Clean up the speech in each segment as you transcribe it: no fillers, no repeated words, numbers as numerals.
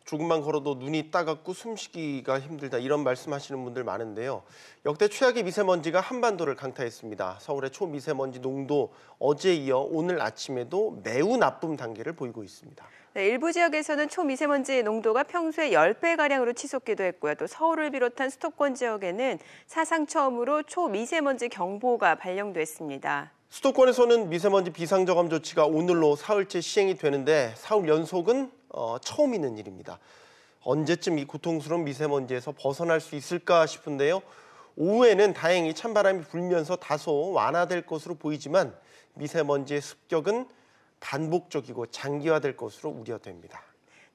조금만 걸어도 눈이 따갑고 숨쉬기가 힘들다 이런 말씀하시는 분들 많은데요. 역대 최악의 미세먼지가 한반도를 강타했습니다. 서울의 초미세먼지 농도 어제 이어 오늘 아침에도 매우 나쁨 단계를 보이고 있습니다. 네, 일부 지역에서는 초미세먼지 농도가 평소의 10배가량으로 치솟기도 했고요. 또 서울을 비롯한 수도권 지역에는 사상 처음으로 초미세먼지 경보가 발령됐습니다. 수도권에서는 미세먼지 비상저감 조치가 오늘로 사흘째 시행이 되는데 사흘 연속은 처음 있는 일입니다. 언제쯤 이 고통스러운 미세먼지에서 벗어날 수 있을까 싶은데요. 오후에는 다행히 찬바람이 불면서 다소 완화될 것으로 보이지만 미세먼지의 습격은 반복적이고 장기화될 것으로 우려됩니다.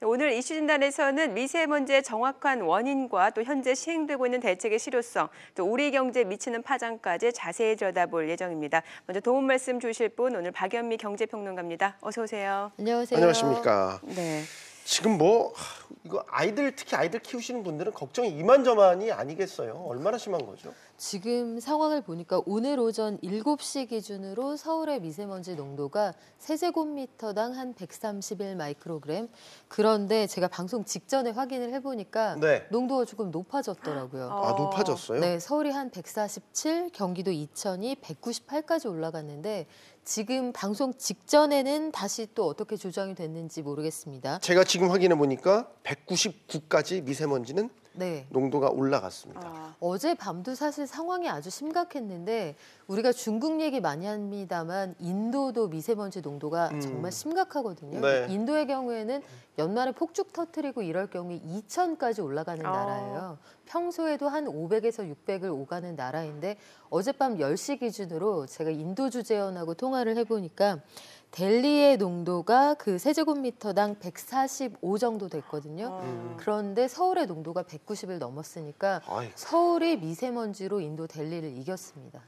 오늘 이슈 진단에서는 미세먼지의 정확한 원인과 또 현재 시행되고 있는 대책의 실효성, 또 우리 경제에 미치는 파장까지 자세히 들여다볼 예정입니다. 먼저 도움 말씀 주실 분 오늘 박연미 경제평론가입니다. 어서 오세요. 안녕하세요. 안녕하십니까. 네. 지금 이거 특히 아이들 키우시는 분들은 걱정이 이만저만이 아니겠어요. 얼마나 심한 거죠? 지금 상황을 보니까 오늘 오전 7시 기준으로 서울의 미세먼지 농도가 세제곱미터당 한 131 마이크로그램. 그런데 제가 방송 직전에 확인을 해보니까 네. 농도가 조금 높아졌더라고요. 아, 높아졌어요? 네, 서울이 한 147, 경기도 이천이 198까지 올라갔는데 지금 방송 직전에는 다시 또 어떻게 조정이 됐는지 모르겠습니다. 제가 지금 확인해 보니까 199까지 미세먼지는 네. 농도가 올라갔습니다. 어제 밤도 사실 상황이 아주 심각했는데 우리가 중국 얘기 많이 합니다만 인도도 미세먼지 농도가 정말 심각하거든요. 네. 인도의 경우에는 연말에 폭죽 터트리고 이럴 경우에 2000까지 올라가는 나라예요. 평소에도 한 500에서 600을 오가는 나라인데 어젯밤 10시 기준으로 제가 인도 주재원하고 통화를 해보니까 델리의 농도가 그 세제곱미터당 145 정도 됐거든요. 그런데 서울의 농도가 190을 넘었으니까 아이고. 서울이 미세먼지로 인도 델리를 이겼습니다.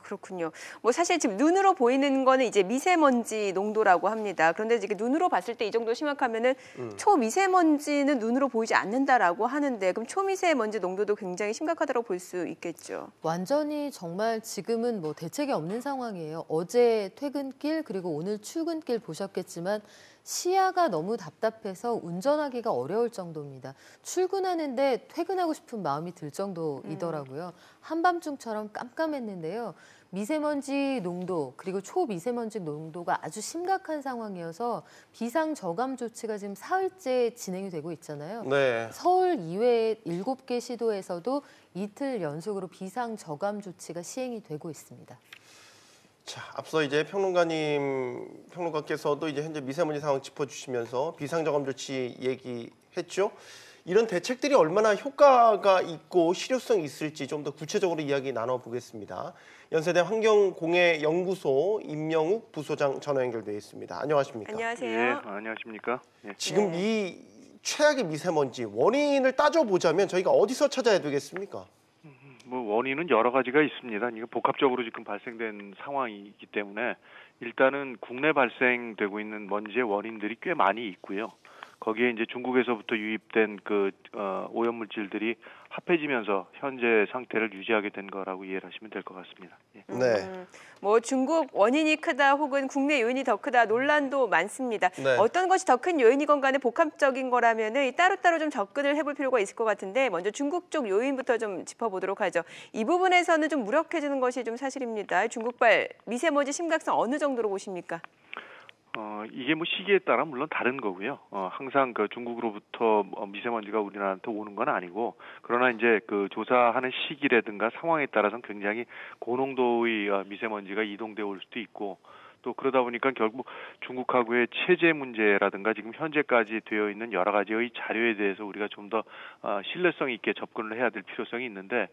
그렇군요. 사실 지금 눈으로 보이는 거는 이제 미세먼지 농도라고 합니다. 그런데 이게 눈으로 봤을 때 이 정도 심각하면은 초미세먼지는 눈으로 보이지 않는다라고 하는데 그럼 초미세먼지 농도도 굉장히 심각하다고 볼 수 있겠죠. 완전히 정말 지금은 대책이 없는 상황이에요. 어제 퇴근길 그리고 오늘 출근길 보셨겠지만 시야가 너무 답답해서 운전하기가 어려울 정도입니다. 출근하는데 퇴근하고 싶은 마음이 들 정도이더라고요. 한밤중처럼 깜깜했는데요. 미세먼지 농도 그리고 초미세먼지 농도가 아주 심각한 상황이어서 비상저감 조치가 지금 사흘째 진행이 되고 있잖아요. 네. 서울 이외의 7개 시도에서도 이틀 연속으로 비상저감 조치가 시행이 되고 있습니다. 자, 앞서 이제 평론가께서도 이제 현재 미세먼지 상황 짚어주시면서 비상저감 조치 얘기했죠. 이런 대책들이 얼마나 효과가 있고 실효성이 있을지 좀 더 구체적으로 이야기 나눠보겠습니다. 연세대 환경공해연구소 임영욱 부소장 전화 연결되어 있습니다. 안녕하십니까? 안녕하세요. 네, 안녕하십니까? 네. 지금 이 최악의 미세먼지 원인을 따져보자면 저희가 어디서 찾아야 되겠습니까? 원인은 여러 가지가 있습니다. 이게 복합적으로 지금 발생된 상황이기 때문에 일단은 국내 발생되고 있는 먼지의 원인들이 꽤 많이 있고요. 거기에 이제 중국에서부터 유입된 오염물질들이 합해지면서 현재 상태를 유지하게 된 거라고 이해를 하시면 될 것 같습니다. 예. 네. 중국 원인이 크다 혹은 국내 요인이 더 크다 논란도 많습니다. 네. 어떤 것이 더 큰 요인이건 간에 복합적인 거라면은 따로따로 좀 접근을 해볼 필요가 있을 것 같은데 먼저 중국 쪽 요인부터 좀 짚어보도록 하죠. 이 부분에서는 좀 무력해지는 것이 좀 사실입니다. 중국발 미세먼지 심각성 어느 정도로 보십니까? 이게 시기에 따라 물론 다른 거고요. 항상 중국으로부터 미세먼지가 우리나라한테 오는 건 아니고, 그러나 이제 조사하는 시기라든가 상황에 따라서는 굉장히 고농도의 미세먼지가 이동돼 올 수도 있고, 또 그러다 보니까 결국 중국하고의 체제 문제라든가 지금 현재까지 되어 있는 여러 가지의 자료에 대해서 우리가 좀 더 신뢰성 있게 접근을 해야 될 필요성이 있는데,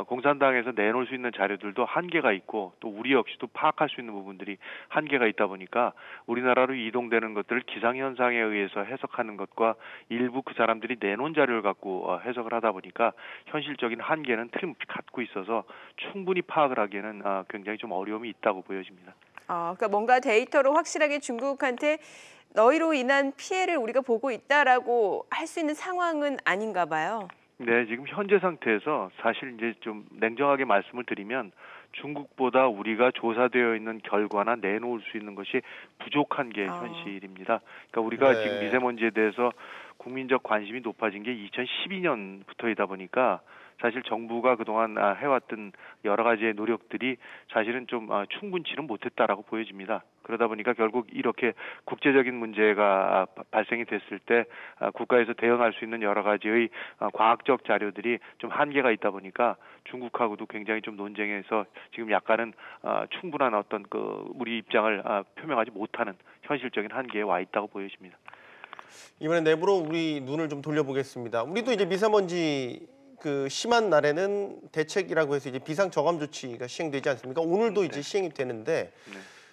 공산당에서 내놓을 수 있는 자료들도 한계가 있고 또 우리 역시도 파악할 수 있는 부분들이 한계가 있다 보니까 우리나라로 이동되는 것들을 기상현상에 의해서 해석하는 것과 일부 그 사람들이 내놓은 자료를 갖고 해석을 하다 보니까 현실적인 한계는 틀림없이 갖고 있어서 충분히 파악을 하기에는 굉장히 좀 어려움이 있다고 보여집니다. 그러니까 뭔가 데이터로 확실하게 중국한테 너희로 인한 피해를 우리가 보고 있다라고 할 수 있는 상황은 아닌가 봐요. 네, 지금 현재 상태에서 사실 이제 좀 냉정하게 말씀을 드리면 중국보다 우리가 조사되어 있는 결과나 내놓을 수 있는 것이 부족한 게 현실입니다. 그러니까 우리가 네. 지금 미세먼지에 대해서 국민적 관심이 높아진 게 2012년부터이다 보니까 사실 정부가 그동안 해왔던 여러 가지의 노력들이 사실은 좀 충분치는 못했다라고 보여집니다. 그러다 보니까 결국 이렇게 국제적인 문제가 발생이 됐을 때 국가에서 대응할 수 있는 여러 가지의 과학적 자료들이 좀 한계가 있다 보니까 중국하고도 굉장히 좀 논쟁에서 지금 약간은 충분한 어떤 우리 입장을 표명하지 못하는 현실적인 한계에 와 있다고 보여집니다. 이번에 내부로 우리 눈을 좀 돌려보겠습니다. 우리도 이제 미세먼지 심한 날에는 대책이라고 해서 이제 비상 저감 조치가 시행되지 않습니까? 오늘도 이제 시행이 되는데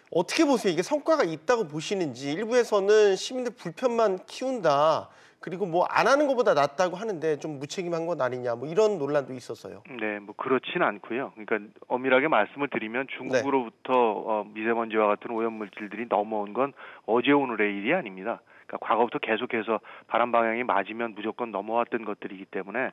어떻게 보세요? 이게 성과가 있다고 보시는지. 일부에서는 시민들 불편만 키운다. 그리고 뭐 안 하는 것보다 낫다고 하는데 좀 무책임한 건 아니냐. 뭐 이런 논란도 있었어요. 네, 뭐 그렇진 않고요. 그러니까 엄밀하게 말씀을 드리면 중국으로부터 미세먼지와 같은 오염물질들이 넘어온 건 어제 오늘의 일이 아닙니다. 그러니까 과거부터 계속해서 바람 방향이 맞으면 무조건 넘어왔던 것들이기 때문에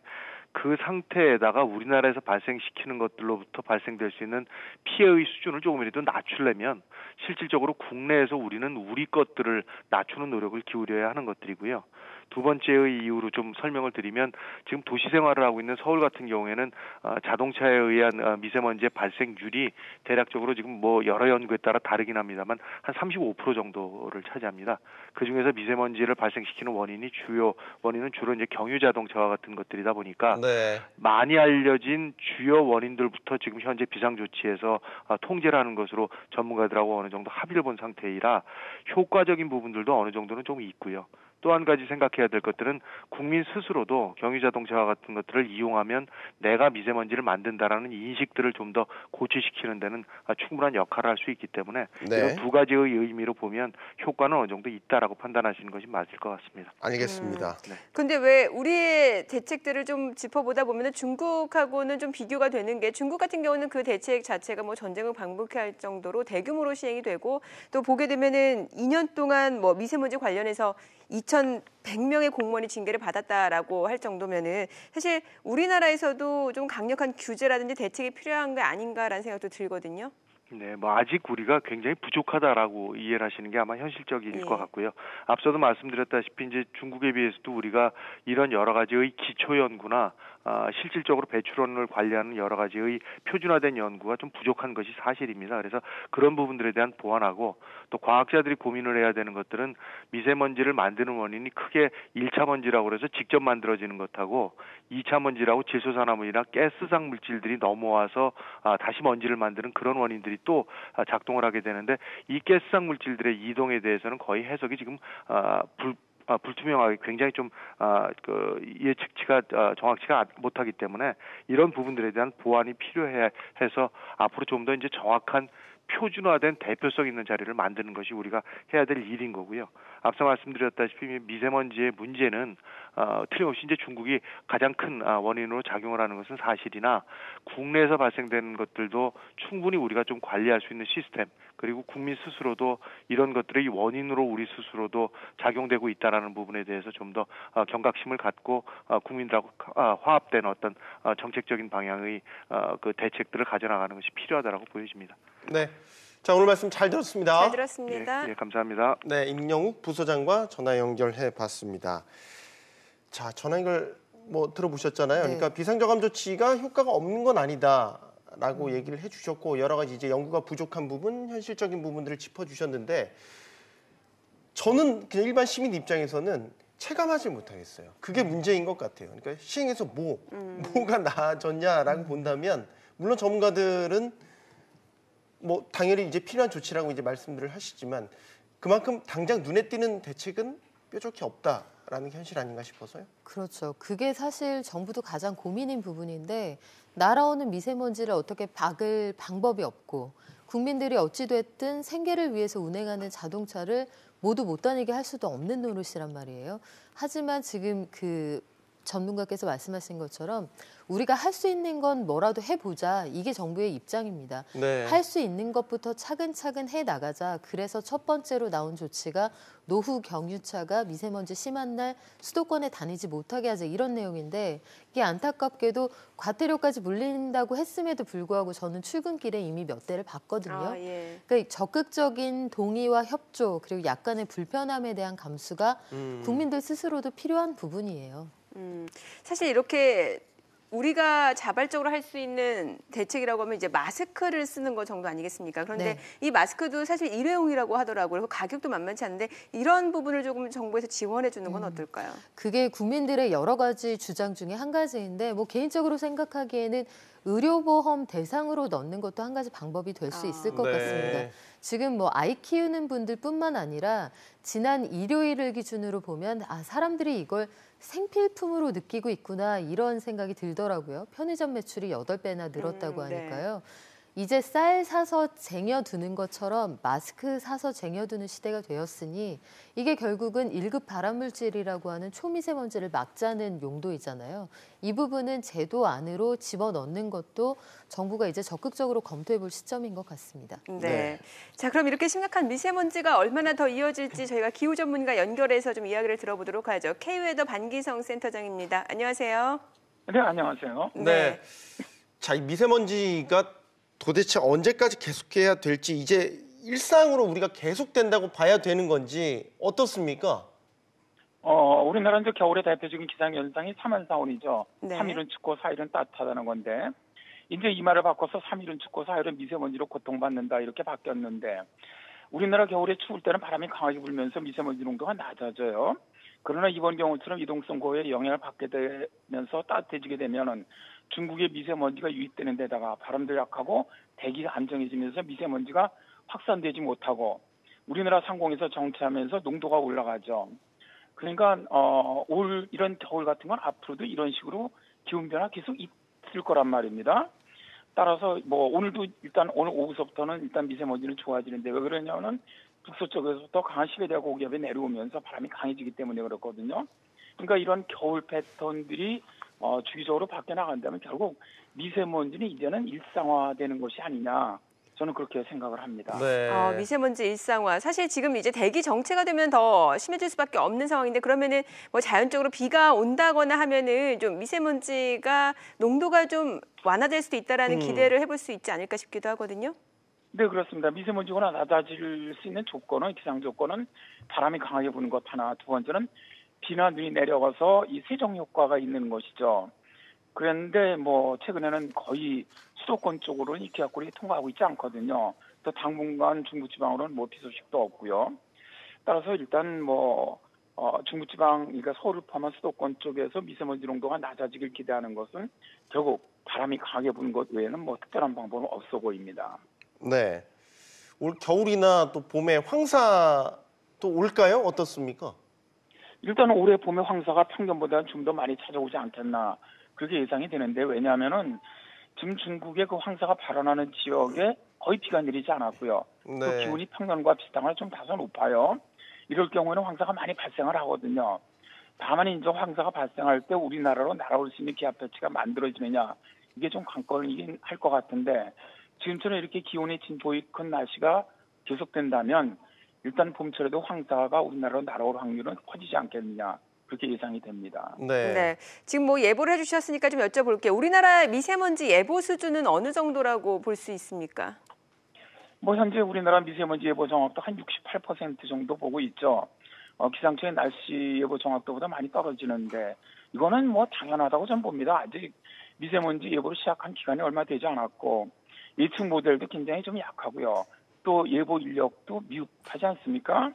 그 상태에다가 우리나라에서 발생시키는 것들로부터 발생될 수 있는 피해의 수준을 조금이라도 낮추려면 실질적으로 국내에서 우리는 우리 것들을 낮추는 노력을 기울여야 하는 것들이고요. 두 번째의 이유로 좀 설명을 드리면 지금 도시 생활을 하고 있는 서울 같은 경우에는 자동차에 의한 미세먼지의 발생률이 대략적으로 지금 뭐 여러 연구에 따라 다르긴 합니다만 한 35% 정도를 차지합니다. 그중에서 미세먼지를 발생시키는 주요 원인은 주로 이제 경유 자동차와 같은 것들이다 보니까 많이 알려진 주요 원인들부터 지금 현재 비상 조치에서 통제를 하는 것으로 전문가들하고 어느 정도 합의를 본 상태이라 효과적인 부분들도 어느 정도는 좀 있고요. 또 한 가지 생각해야 될 것들은 국민 스스로도 경유자동차와 같은 것들을 이용하면 내가 미세먼지를 만든다라는 인식들을 좀 더 고취시키는 데는 충분한 역할을 할 수 있기 때문에 이런 두 가지의 의미로 보면 효과는 어느 정도 있다라고 판단하시는 것이 맞을 것 같습니다. 알겠습니다. 근데 왜 우리의 대책들을 좀 짚어보다 보면 중국하고는 좀 비교가 되는 게 중국 같은 경우는 그 대책 자체가 뭐 전쟁을 방불케 할 정도로 대규모로 시행이 되고 또 보게 되면은 2년 동안 뭐 미세먼지 관련해서 2,100명의 공무원이 징계를 받았다라고 할 정도면은 사실 우리나라에서도 좀 강력한 규제라든지 대책이 필요한 게 아닌가라는 생각도 들거든요. 네, 뭐 아직 우리가 굉장히 부족하다라고 이해를 하시는 게 아마 현실적일 것 같고요. 앞서도 말씀드렸다시피 이제 중국에 비해서도 우리가 이런 여러 가지의 기초 연구나 실질적으로 배출원을 관리하는 여러 가지의 표준화된 연구가 좀 부족한 것이 사실입니다. 그래서 그런 부분들에 대한 보완하고 또 과학자들이 고민을 해야 되는 것들은 미세먼지를 만드는 원인이 크게 1차 먼지라고 해서 직접 만들어지는 것하고 2차 먼지라고 질소산화물이나 가스상 물질들이 넘어와서 다시 먼지를 만드는 그런 원인들이 또 작동을 하게 되는데 이 가스상 물질들의 이동에 대해서는 거의 해석이 지금 불투명하게 굉장히 좀 예측치가 정확치가 못하기 때문에 이런 부분들에 대한 보완이 필요해서 앞으로 좀 더 이제 정확한 표준화된 대표성 있는 자리를 만드는 것이 우리가 해야 될 일인 거고요. 앞서 말씀드렸다시피 미세먼지의 문제는 틀림없이 이제 중국이 가장 큰 원인으로 작용을 하는 것은 사실이나 국내에서 발생되는 것들도 충분히 우리가 좀 관리할 수 있는 시스템 그리고 국민 스스로도 이런 것들의 원인으로 우리 스스로도 작용되고 있다라는 부분에 대해서 좀 더 경각심을 갖고 국민들하고 화합된 어떤 정책적인 방향의 그 대책들을 가져나가는 것이 필요하다라고 보여집니다. 네. 자, 오늘 말씀 잘 들었습니다. 잘 들었습니다. 예, 감사합니다. 네, 임영욱 부서장과 전화 연결해 봤습니다. 자, 전화 연결 뭐 들어보셨잖아요. 그러니까 비상저감 조치가 효과가 없는 건 아니다라고 얘기를 해주셨고 여러 가지 이제 연구가 부족한 부분, 현실적인 부분들을 짚어주셨는데 저는 그냥 일반 시민 입장에서는 체감하지 못하겠어요. 그게 문제인 것 같아요. 그러니까 시행해서 뭐가 나아졌냐라고 본다면 물론 전문가들은 뭐 당연히 이제 필요한 조치라고 이제 말씀들을 하시지만 그만큼 당장 눈에 띄는 대책은 뾰족히 없다라는 게 현실 아닌가 싶어서요. 그렇죠. 그게 사실 정부도 가장 고민인 부분인데 날아오는 미세먼지를 어떻게 박을 방법이 없고 국민들이 어찌됐든 생계를 위해서 운행하는 자동차를 모두 못 다니게 할 수도 없는 노릇이란 말이에요. 하지만 지금 그 전문가께서 말씀하신 것처럼 우리가 할 수 있는 건 뭐라도 해보자. 이게 정부의 입장입니다. 네. 할 수 있는 것부터 차근차근 해나가자. 그래서 첫 번째로 나온 조치가 노후 경유차가 미세먼지 심한 날 수도권에 다니지 못하게 하자 이런 내용인데 이게 안타깝게도 과태료까지 물린다고 했음에도 불구하고 저는 출근길에 이미 몇 대를 봤거든요. 예. 그러니까 적극적인 동의와 협조 그리고 약간의 불편함에 대한 감수가 국민들 스스로도 필요한 부분이에요. 사실 이렇게 우리가 자발적으로 할 수 있는 대책이라고 하면 이제 마스크를 쓰는 것 정도 아니겠습니까? 그런데 네. 이 마스크도 사실 일회용이라고 하더라고요. 그리고 가격도 만만치 않은데 이런 부분을 조금 정부에서 지원해 주는 건 어떨까요? 그게 국민들의 여러 가지 주장 중에 한 가지인데 뭐 개인적으로 생각하기에는 의료보험 대상으로 넣는 것도 한 가지 방법이 될 수 있을 것 네. 같습니다. 지금 뭐 아이 키우는 분들뿐만 아니라 지난 일요일을 기준으로 보면 사람들이 이걸 생필품으로 느끼고 있구나 이런 생각이 들더라고요. 편의점 매출이 8배나 늘었다고 하니까요. 이제 쌀 사서 쟁여두는 것처럼 마스크 사서 쟁여두는 시대가 되었으니 이게 결국은 1급 발암물질이라고 하는 초미세먼지를 막자는 용도이잖아요. 이 부분은 제도 안으로 집어넣는 것도 정부가 이제 적극적으로 검토해 볼 시점인 것 같습니다. 네. 자, 그럼 이렇게 심각한 미세먼지가 얼마나 더 이어질지 저희가 기후 전문가 연결해서 좀 이야기를 들어보도록 하죠. K웨더 반기성 센터장입니다. 안녕하세요. 네, 안녕하세요. 네. 자, 이 미세먼지가 도대체 언제까지 계속해야 될지 이제 일상으로 우리가 계속된다고 봐야 되는 건지 어떻습니까? 우리나라 이제 겨울의 대표적인 기상현상이 3월 4월이죠. 네. 3일은 춥고 4일은 따뜻하다는 건데 이제 이 말을 바꿔서 3일은 춥고 4일은 미세먼지로 고통받는다 이렇게 바뀌었는데 우리나라 겨울에 추울 때는 바람이 강하게 불면서 미세먼지 농도가 낮아져요. 그러나 이번 경우처럼 이동성 고에 영향을 받게 되면서 따뜻해지게 되면은 중국의 미세먼지가 유입되는 데다가 바람도 약하고 대기가 안정해지면서 미세먼지가 확산되지 못하고 우리나라 상공에서 정체하면서 농도가 올라가죠. 그러니까 올 이런 겨울 같은 건 앞으로도 이런 식으로 기온 변화 계속 있을 거란 말입니다. 따라서 뭐 오늘도 일단 오늘 오후서부터는 일단 미세먼지는 좋아지는데 왜 그러냐면은 북서쪽에서부터 강한 시베리아 고기압이 내려오면서 바람이 강해지기 때문에 그렇거든요. 그러니까 이런 겨울 패턴들이 주기적으로 바뀌어 나간다면 결국 미세먼지는 이제는 일상화되는 것이 아니냐 저는 그렇게 생각을 합니다. 네. 미세먼지 일상화. 사실 지금 이제 대기 정체가 되면 더 심해질 수밖에 없는 상황인데 그러면은 뭐 자연적으로 비가 온다거나 하면은 좀 미세먼지가 농도가 좀 완화될 수도 있다라는 기대를 해볼 수 있지 않을까 싶기도 하거든요. 네, 그렇습니다. 미세먼지가 낮아질 수 있는 조건은 기상 조건은 바람이 강하게 부는 것 하나, 두 번째는 비나 눈이 내려가서 이 세정 효과가 있는 것이죠. 그런데 뭐 최근에는 거의 수도권 쪽으로는 이 기압골이 통과하고 있지 않거든요. 또 당분간 중부지방으로는 뭐 비 소식도 없고요. 따라서 일단 뭐 중부지방, 그러니까 서울을 포함한 수도권 쪽에서 미세먼지 농도가 낮아지길 기대하는 것은 결국 바람이 강하게 부는 것 외에는 뭐 특별한 방법은 없어 보입니다. 네. 올 겨울이나 또 봄에 황사 또 올까요? 어떻습니까? 일단 올해 봄에 황사가 평년보다는 좀 더 많이 찾아오지 않겠나 그렇게 예상이 되는데 왜냐하면은 지금 중국의 그 황사가 발원하는 지역에 거의 비가 내리지 않았고요. 또 네. 기온이 평년과 비슷하거나 좀 다소 높아요. 이럴 경우에는 황사가 많이 발생을 하거든요. 다만 이제 황사가 발생할 때 우리나라로 날아올 수 있는 기압 배치가 만들어지느냐 이게 좀 관건이긴 할 것 같은데 지금처럼 이렇게 기온의 진폭이 큰 날씨가 계속된다면 일단 봄철에도 황사가 우리나라로 날아올 확률은 커지지 않겠느냐 그렇게 예상이 됩니다. 네. 지금 뭐 예보를 해주셨으니까 좀 여쭤볼게요. 우리나라 미세먼지 예보 수준은 어느 정도라고 볼 수 있습니까? 뭐 현재 우리나라 미세먼지 예보 정확도 한 68% 정도 보고 있죠. 기상청의 날씨 예보 정확도보다 많이 떨어지는데 이거는 뭐 당연하다고 저는 봅니다. 아직 미세먼지 예보를 시작한 기간이 얼마 되지 않았고 예측 모델도 굉장히 좀 약하고요. 또 예보 인력도 미흡하지 않습니까?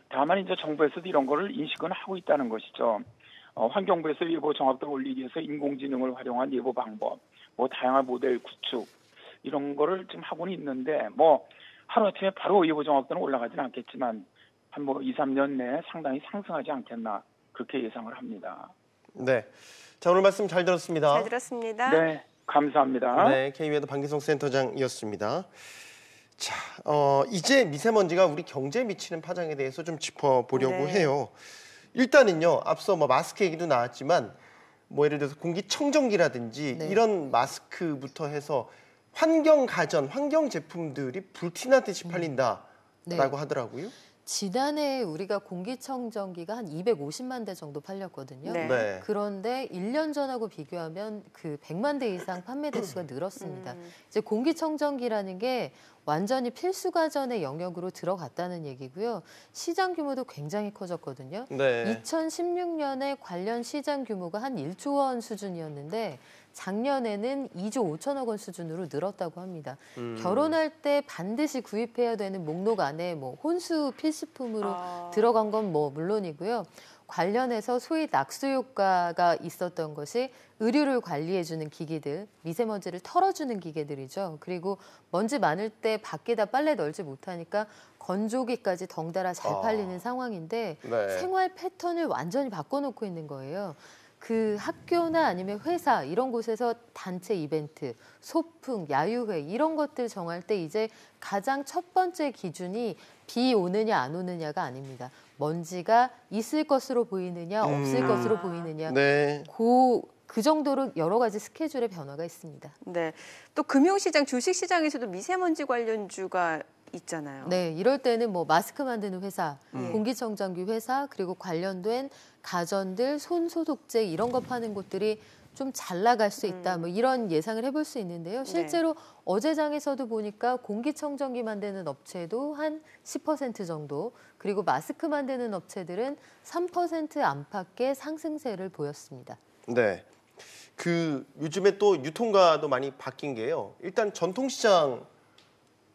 다만 이제 정부에서도 이런 거를 인식은 하고 있다는 것이죠. 환경부에서 예보 정확도를 올리기 위해서 인공지능을 활용한 예보 방법, 뭐 다양한 모델 구축 이런 거를 지금 하고는 있는데 뭐 하루아침에 바로 예보 정확도는 올라가지는 않겠지만 한 뭐 2, 3년 내에 상당히 상승하지 않겠나 그렇게 예상을 합니다. 네. 자, 오늘 말씀 잘 들었습니다. 잘 들었습니다. 네, 감사합니다. 네, K웨더 반기성 센터장이었습니다. 자, 이제 미세먼지가 우리 경제에 미치는 파장에 대해서 좀 짚어보려고 네. 해요. 일단은요, 앞서 뭐 마스크 얘기도 나왔지만 뭐 예를 들어서 공기청정기라든지 네. 이런 마스크부터 해서 환경 가전, 환경 제품들이 불티나듯이 팔린다라고 네. 하더라고요. 지난해 우리가 공기청정기가 한 250만 대 정도 팔렸거든요. 네. 네. 그런데 1년 전하고 비교하면 그 100만 대 이상 판매 대수가 늘었습니다. 음. 이제 공기청정기라는 게 완전히 필수 가전의 영역으로 들어갔다는 얘기고요. 시장 규모도 굉장히 커졌거든요. 네. 2016년에 관련 시장 규모가 한 1조 원 수준이었는데 작년에는 2조 5천억 원 수준으로 늘었다고 합니다. 결혼할 때 반드시 구입해야 되는 목록 안에 뭐 혼수 필수품으로 들어간 건 뭐 물론이고요. 관련해서 소위 낙수 효과가 있었던 것이 의류를 관리해주는 기기들, 미세먼지를 털어주는 기계들이죠. 그리고 먼지 많을 때 밖에다 빨래 널지 못하니까 건조기까지 덩달아 잘 팔리는 상황인데 네. 생활 패턴을 완전히 바꿔놓고 있는 거예요. 그 학교나 아니면 회사 이런 곳에서 단체 이벤트, 소풍, 야유회 이런 것들 정할 때 이제 가장 첫 번째 기준이 비 오느냐 안 오느냐가 아닙니다. 먼지가 있을 것으로 보이느냐 없을 것으로 보이느냐 네. 그 정도로 여러 가지 스케줄의 변화가 있습니다. 네. 또 금융시장, 주식시장에서도 미세먼지 관련주가 있잖아요. 네, 이럴 때는 뭐 마스크 만드는 회사, 공기청정기 회사, 그리고 관련된 가전들, 손소독제 이런 거 파는 곳들이 좀 잘 나갈 수 있다. 뭐 이런 예상을 해볼 수 있는데요. 실제로 어제 장에서도 보니까 공기청정기 만드는 업체도 한 10% 정도, 그리고 마스크 만드는 업체들은 3% 안팎의 상승세를 보였습니다. 네. 그 요즘에 또 유통가도 많이 바뀐 게요. 일단 전통시장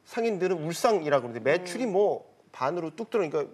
상인들은 울상이라고 그러는데 매출이 뭐 반으로 뚝 들어오니까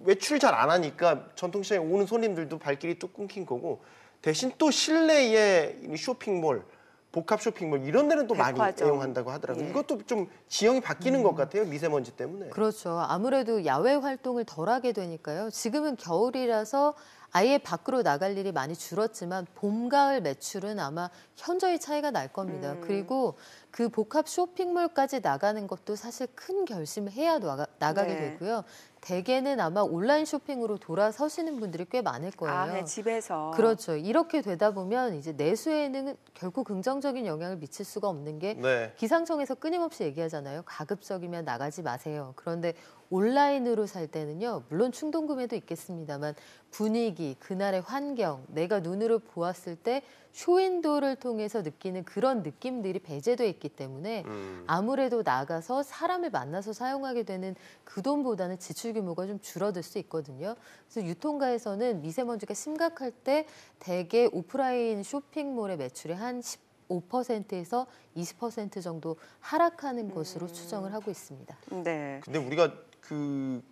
외출 잘 안 하니까 전통시장에 오는 손님들도 발길이 또 끊긴 거고 대신 또 실내의 쇼핑몰, 복합 쇼핑몰 이런 데는 또 많이 백화점. 애용한다고 하더라고요. 예. 이것도 좀 지형이 바뀌는 것 같아요. 미세먼지 때문에. 그렇죠. 아무래도 야외 활동을 덜 하게 되니까요. 지금은 겨울이라서 아예 밖으로 나갈 일이 많이 줄었지만 봄, 가을 매출은 아마 현저히 차이가 날 겁니다. 그리고 그 복합 쇼핑몰까지 나가는 것도 사실 큰 결심을 해야 나가게 네. 되고요. 대개는 아마 온라인 쇼핑으로 돌아서시는 분들이 꽤 많을 거예요. 아, 네, 집에서. 그렇죠. 이렇게 되다 보면 이제 내수에는 결코 긍정적인 영향을 미칠 수가 없는 게 네. 기상청에서 끊임없이 얘기하잖아요. 가급적이면 나가지 마세요. 그런데 온라인으로 살 때는요. 물론 충동구매도 있겠습니다만 분위기, 그날의 환경, 내가 눈으로 보았을 때 쇼윈도를 통해서 느끼는 그런 느낌들이 배제돼 있기 때문에 아무래도 나가서 사람을 만나서 사용하게 되는 그 돈보다는 지출 규모가 좀 줄어들 수 있거든요. 그래서 유통가에서는 미세먼지가 심각할 때 대개 오프라인 쇼핑몰의 매출의 한 15%에서 20% 정도 하락하는 것으로 추정을 하고 있습니다. 네. 근데 우리가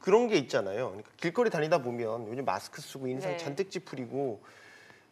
그런 게 있잖아요. 그러니까 길거리 다니다 보면 요즘 마스크 쓰고 인상 네. 잔뜩 찌푸리고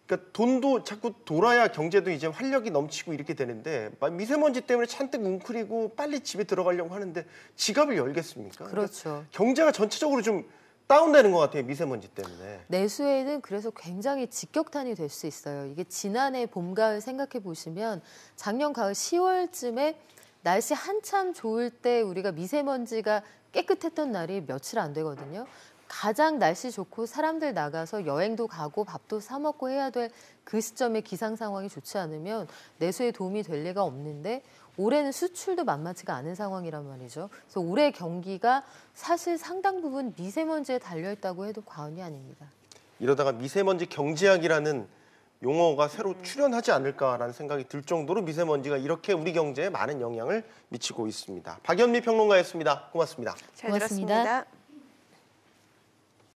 그러니까 돈도 자꾸 돌아야 경제도 이제 활력이 넘치고 이렇게 되는데 미세먼지 때문에 잔뜩 웅크리고 빨리 집에 들어가려고 하는데 지갑을 열겠습니까? 그렇죠. 그러니까 경제가 전체적으로 좀 다운되는 것 같아요. 미세먼지 때문에. 내수에는 그래서 굉장히 직격탄이 될 수 있어요. 이게 지난해 봄, 가을 생각해 보시면 작년 가을 10월쯤에 날씨 한참 좋을 때 우리가 미세먼지가 깨끗했던 날이 며칠 안 되거든요. 가장 날씨 좋고 사람들 나가서 여행도 가고 밥도 사 먹고 해야 될 그 시점에 기상 상황이 좋지 않으면 내수에 도움이 될 리가 없는데 올해는 수출도 만만치가 않은 상황이란 말이죠. 그래서 올해 경기가 사실 상당 부분 미세먼지에 달려있다고 해도 과언이 아닙니다. 이러다가 미세먼지 경제학이라는 용어가 새로 출현하지 않을까라는 생각이 들 정도로 미세먼지가 이렇게 우리 경제에 많은 영향을 미치고 있습니다. 박연미 평론가였습니다. 고맙습니다. 잘 고맙습니다. 들었습니다.